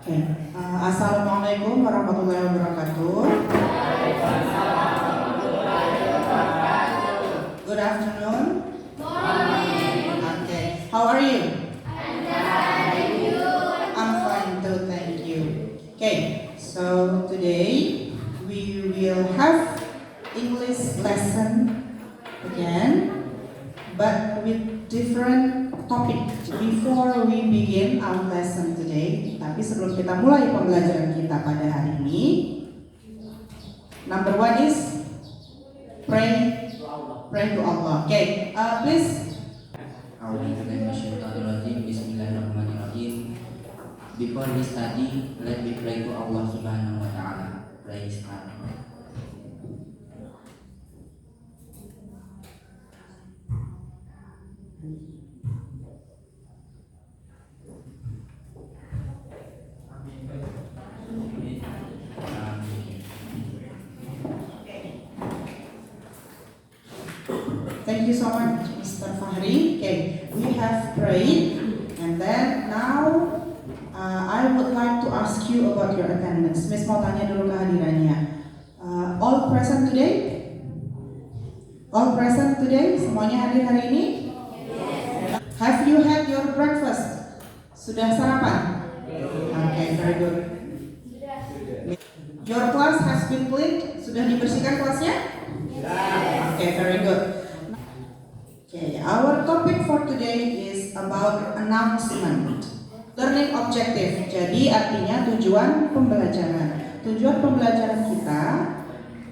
Okay. Assalamualaikum warahmatullahi wabarakatuh. Good afternoon. Okay. How are you? I'm fine too, thank you. Okay. So today we will have English lesson again, but with different topic. Before we begin our lesson today, tapi sebelum kita mulai pembelajaran kita pada hari ini, number one is pray to Allah. Okay, please. Bismillahirrahmanirrahim. Before we study, let me pray to Allah Subhanahu wa Ta'ala. Praise God. Thank you so much, Mr. Fahri. Okay, we have prayed, and then now I would like to ask you about your attendance. Miss mau tanya dulu kehadirannya. All present today? All present today? Semuanya hadir hari ini? Yes. Have you had your breakfast? Sudah sarapan? Okay, very good. Your class has been cleaned? Sudah dibersihkan kelasnya? Yes. Okay, very good. Okay, our topic for today is about announcement. Learning objective. Jadi artinya tujuan pembelajaran. Tujuan pembelajaran kita,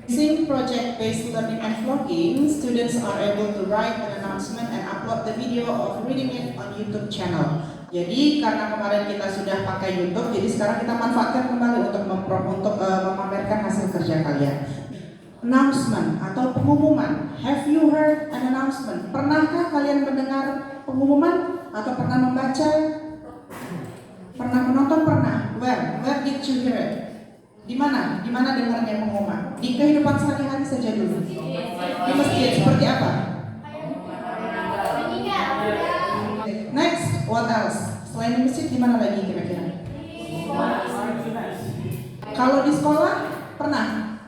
using project-based learning and vlogging, students are able to write an announcement and upload the video of reading it on YouTube channel. Jadi karena kemarin kita sudah pakai YouTube, jadi sekarang kita manfaatkan kembali untuk memamerkan hasil kerja kalian. Announcement atau pengumuman. Have you heard an announcement? Pernahkah kalian mendengar pengumuman atau pernah membaca? Pernah menonton? Pernah. Where did you hear it? Di mana? Di mana dengarnya pengumuman? Di kehidupan sehari-hari saja dulu. Di masjid seperti apa? Next, what else? Selain di masjid, di mana lagi kira-kira? Kalau di sekolah, pernah?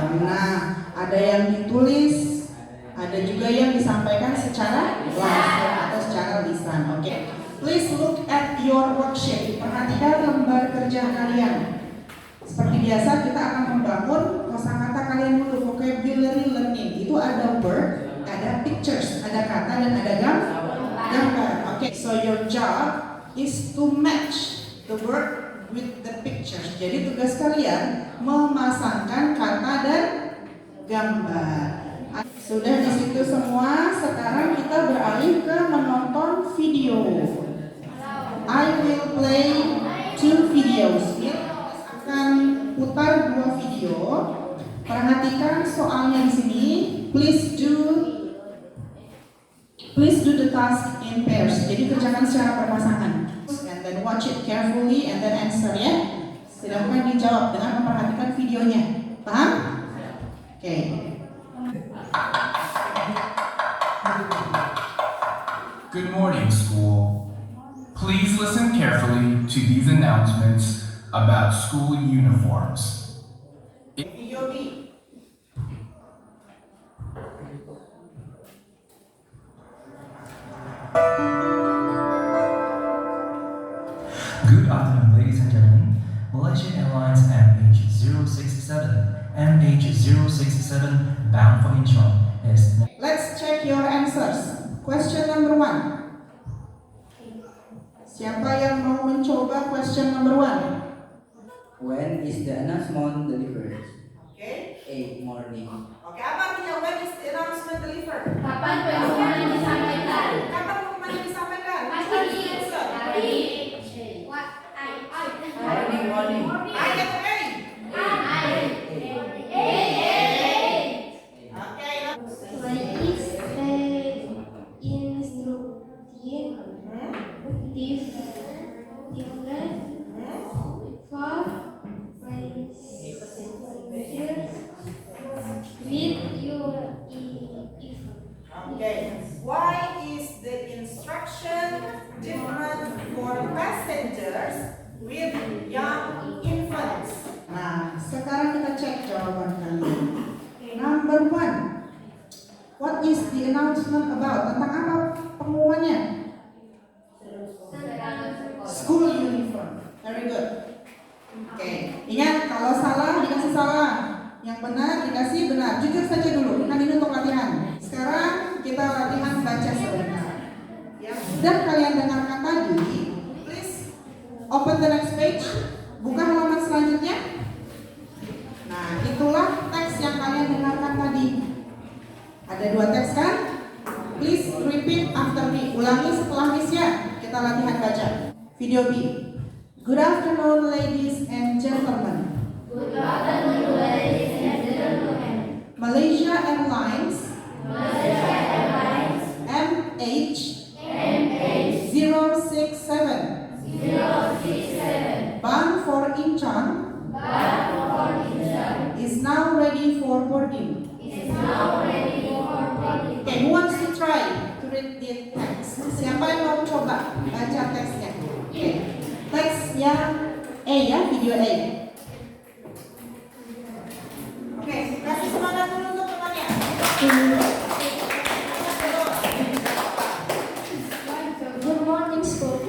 Pernah. Ada yang ditulis, ada juga yang disampaikan secara langsung atau secara lisan. Oke. Please look at your worksheet. Perhatikan lembar kerja kalian. Seperti biasa kita akan membangun kosakata kalian dulu, vocabulary learning. Itu ada word, ada pictures, ada kata dan ada gambar. Oke. So your job is to match the word with the pictures. Jadi tugas kalian memasangkan kata dan gambar. Sudah di situ semua. Sekarang kita beralih ke menonton video. I will play 2 videos. Kita akan putar 2 video. Perhatikan soalnya di sini. Please do the task in pairs. Jadi kerjakan secara berpasangan. And then watch it carefully and then answer ya. Silahkan dijawab dengan memperhatikan videonya. Paham? Oke. Good morning, school. Please listen carefully to these announcements about school uniforms. Video B. Good afternoon, ladies and gentlemen. Malaysian Airlines MH067 bound for Incheon is... Let's check your answers. Question number 1. Siapa yang mau mencoba question number 1? When is the announcement delivered? Okay. 8 morning. Oke, apa artinya when is the announcement delivered? Kapan pengumuman disampaikan? Kapan pengumuman disampaikan? Pagi. Morning. I get the A. Okay. When is the instructive for passengers with your event? Okay. What announcement about. Tentang apa pengumumannya? School uniform. Very good. Oke, ingat kalau salah dikasih salah, yang benar dikasih benar. Jujur saja dulu, kan ini untuk latihan. Sekarang kita latihan baca sebentar. Yang sudah kalian dengarkan tadi, please open the next page. Buka halaman selanjutnya. Nah, itulah teks yang kalian dengarkan tadi. Ada 2 teks kan? Please repeat after me. Ulangi setelah Miss ya. Kita latihan baca. Video B. Good afternoon, ladies and gentlemen. Good afternoon, ladies and gentlemen. Malaysia Airlines MH 067 bound for Incheon is now ready for boarding. Okay, who wants to try to read the text? Siapa yang mau coba baca teksnya? Okay. Teks yang A ya, video A. Oke, kasih semangat dulu untuk temannya. Good morning, school.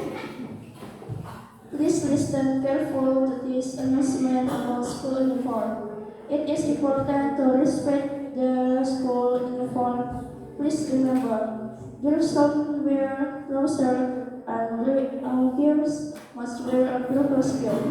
Please listen carefully to this announcement about school uniform. It is important to respect the school uniform. Please remember, girls should wear trousers and girls must wear a blue skirt.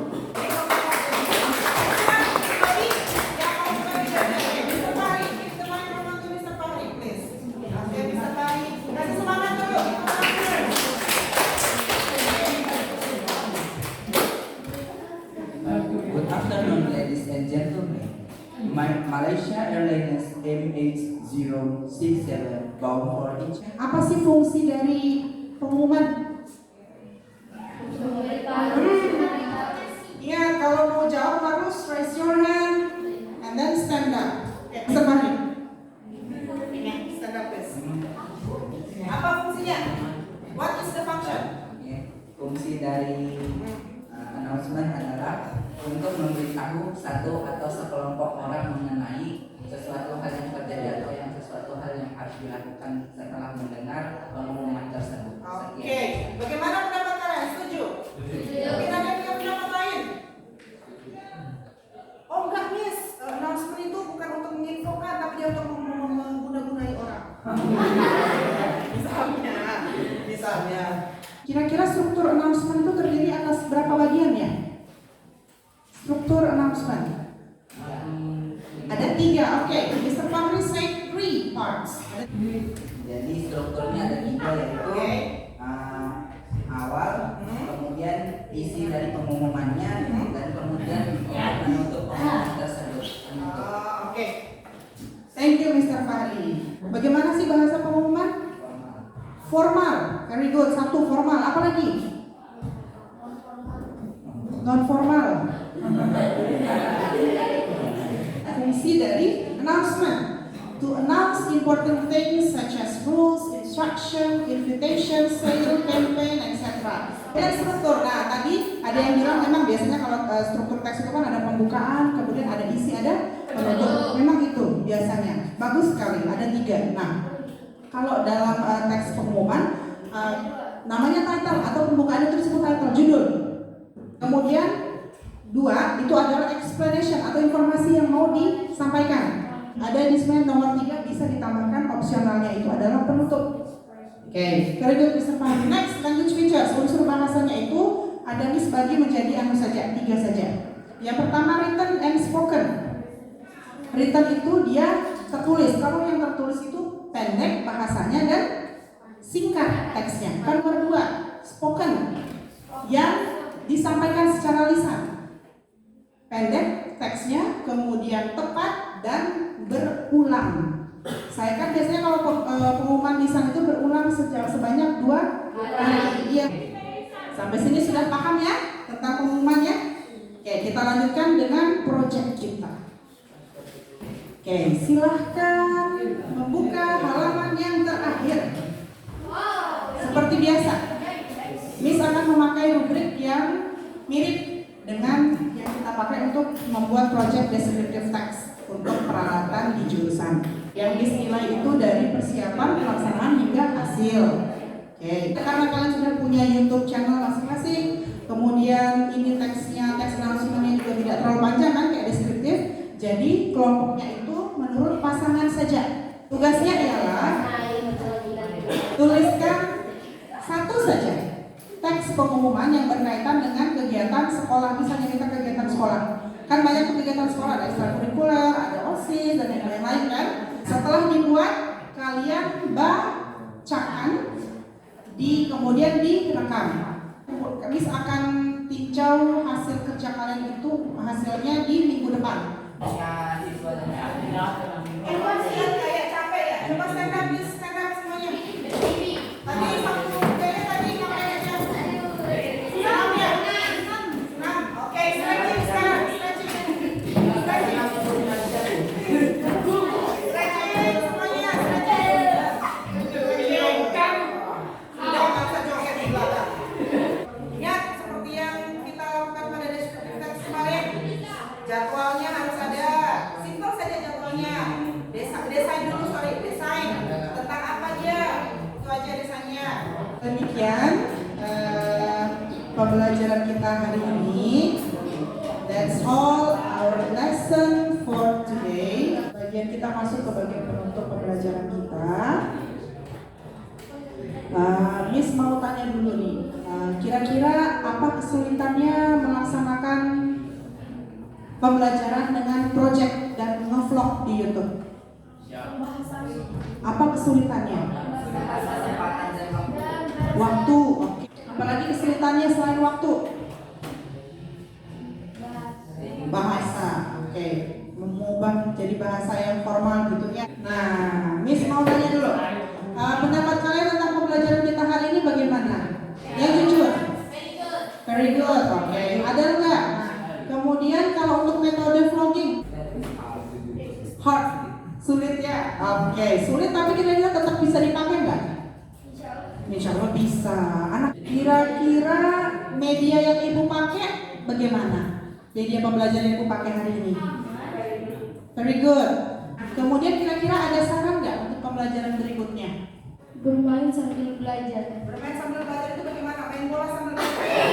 Good afternoon, ladies and gentlemen. Malaysia Airlines MH067 bound for Incheon. Apa sih fungsi dari pengumuman? Ingat, kalau mau jawab harus raise your hand and then stand up. Sebalik. Stand up please. Apa fungsinya? What is the function? Oke, fungsi dari announcement adalah untuk memberitahu satu atau sekelompok orang mengenai sesuatu hal yang terjadi atau sesuatu hal yang harus dilakukan setelah mendengar pengumuman tersebut. Oke, bagaimana pendapat kalian? Setuju? Mungkin ada yang punya pendapat lain? Oh enggak, Miss, announcement itu bukan untuk menginfokan, tapi dia untuk mengguna-gunai orang. Misalnya. Kira-kira struktur announcement itu terdiri atas berapa bagian ya? Struktur announcement. Ada 3, oke. Mr. Fahri say 3 parts. Jadi strukturnya ada 3, yaitu awal, kemudian isi dari pengumumannya, dan kemudian penutup pengumuman tersebut. Oke. Thank you Mr. Fahri. Bagaimana sih bahasa pengumuman? Formal. Very good. 1 formal. Apa lagi? Non formal. Fungsi dari announcement. To announce important things such as rules, instruction, invitation, sale, campaign, etc. Dan struktur. Nah, tadi ada yang bilang memang biasanya kalau struktur teks itu kan ada pembukaan, kemudian ada isi, ada penutup. Memang itu biasanya. Bagus sekali. Ada 3. Nah, kalau dalam teks pengumuman namanya title atau pembukaan itu disebut title, judul. Kemudian 2 itu adalah explanation atau informasi yang mau disampaikan. Ada di slide nomor 3 bisa ditambahkan opsionalnya itu adalah penutup. Oke, very good Mr. Fahmi. Next, language features. Unsur bahasanya itu ada dibagi menjadi 3 saja. Yang pertama written and spoken. Written itu dia tertulis. Kalau yang tertulis itu pendek bahasanya dan singkat teksnya. Kan nomor 2 spoken yang disampaikan secara lisan. Pendek teksnya, kemudian tepat dan berulang. Saya kan biasanya kalau pengumuman lisan itu berulang sebanyak 2 kali. Iya. Sampai sini sudah paham ya tentang pengumumannya? Oke, kita lanjutkan dengan project kita. Oke, silahkan membuka halaman yang terakhir. Seperti biasa, Miss akan memakai rubrik yang mirip dengan yang kita pakai untuk membuat project descriptive text untuk peralatan di jurusan. Yang Miss nilai itu dari persiapan, pelaksanaan hingga hasil. Oke, karena kalian sudah punya YouTube channel masing-masing, kemudian ini teksnya, teks announcement-nya juga tidak terlalu panjang kan, kayak deskriptif. Jadi kelompoknya itu menurut pasangan saja. Tugasnya ialah tuliskan satu saja teks pengumuman yang berkaitan dengan kegiatan sekolah. Misalnya kita kegiatan sekolah, kan banyak tuh kegiatan sekolah, ada ekstrakurikuler, ada OSIS dan yang lain-lain kan. Setelah dibuat, kalian bacakan, kemudian direkam. Miss akan tinjau hasil kerja kalian itu, hasilnya di minggu depan. Ya, siswa dan Kayak capek ya. Coba stand up, Miss, stand up semuanya. Tadi satu kayaknya tadi kameranya. Senam ya? Senam. Oke, stretching sekarang, stretching. Stretching. Stretching semuanya, stretching. Udah nggak usah joget di belakang. Ingat seperti yang kita lakukan pada deskriptif teks kemarin, jadwalnya harus ada. Simpel saja jadwalnya. Desain tentang apa aja, itu aja desainnya. Demikian pembelajaran kita hari ini. That's all our lesson for today. Bagian kita masuk ke bagian penutup pembelajaran kita. Miss mau tanya dulu nih, kira-kira apa kesulitannya melaksanakan pembelajaran dengan project dan ngevlog di YouTube? Apa kesulitannya? Waktu. Oke. Apalagi kesulitannya selain waktu? Bahasa. Oke. Mengubah jadi bahasa yang formal gitu ya. Nah, Miss mau tanya dulu. Pendapat kalian tentang pembelajaran kita hari ini bagaimana? Yang jujur? Very good. Oke. Ada enggak? Kemudian kalau untuk metode vlogging? Hard. Sulit ya? Oke, sulit tapi kira-kira tetap bisa dipakai nggak? Insya Allah bisa. Anak, kira-kira media yang ibu pakai bagaimana? Media pembelajaran yang ibu pakai hari ini? Very good. Kemudian kira-kira ada saran nggak untuk pembelajaran berikutnya? Bermain sambil belajar. Bermain sambil belajar itu bagaimana? Main bola sambil belajar?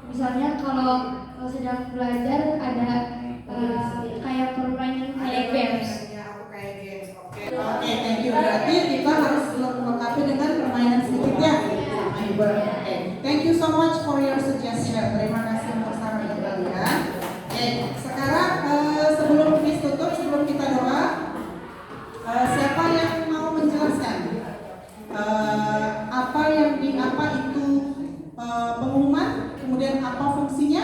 Misalnya kalau sedang belajar ada kayak permainan kayak games. Oke, thank you. Berarti kita harus melengkapi dengan permainan sedikit ya. Oke, thank you so much for your suggestion. Terima kasih untuk saran kalian. Oke, sekarang sebelum Miss tutup, sebelum kita doa, siapa yang mau menjelaskan apa itu pengumuman, kemudian apa fungsinya,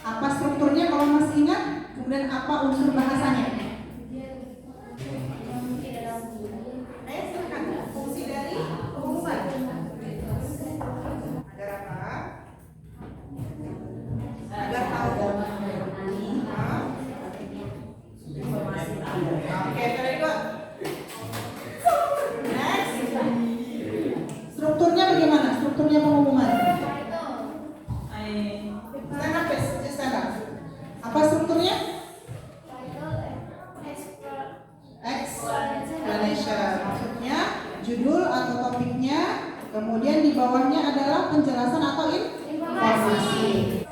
apa strukturnya kalau masih ingat, kemudian apa unsur bahasanya? Silakan. Fungsi dari pengumuman. Agar apa? Agar tahu. Oke, very good. Next. Strukturnya bagaimana? Strukturnya pengumuman. Stand up, please. Just stand up. Apa strukturnya? Explanation. Maksudnya judul atau topiknya, kemudian di bawahnya adalah penjelasan atau informasi.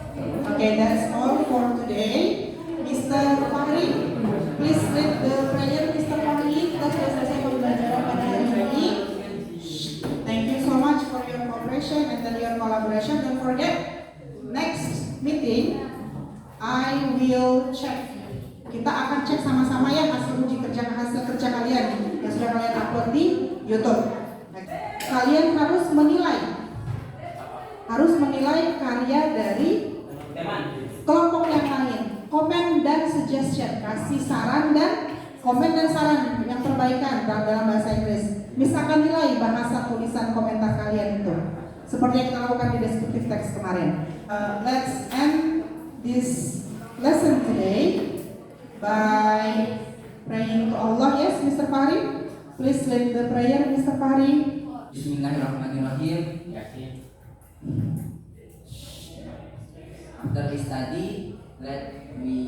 Okay, that's all for today. Mr. Fahri, please lead the prayer. Mr. Fahri, kita sudah selesai pembelajaran pada hari ini. Thank you so much for your cooperation and then your collaboration. Don't forget, next meeting I will check. Kita akan cek sama-sama ya hasil kerja kalian yang sudah kalian upload di YouTube. Kalian harus menilai karya dari kelompok yang lain. Komen dan suggestion, kasih saran dan komen dan saran yang perbaikan dalam bahasa Inggris. Misalkan nilai bahasa tulisan komentar kalian itu, seperti yang kita lakukan di deskriptif teks kemarin. Let's end this lesson today by praying to Allah. Yes, Mr. Fahri, please lead the prayer, Mr. Fahri. Bismillahirrahmanirrahim. After we study, let we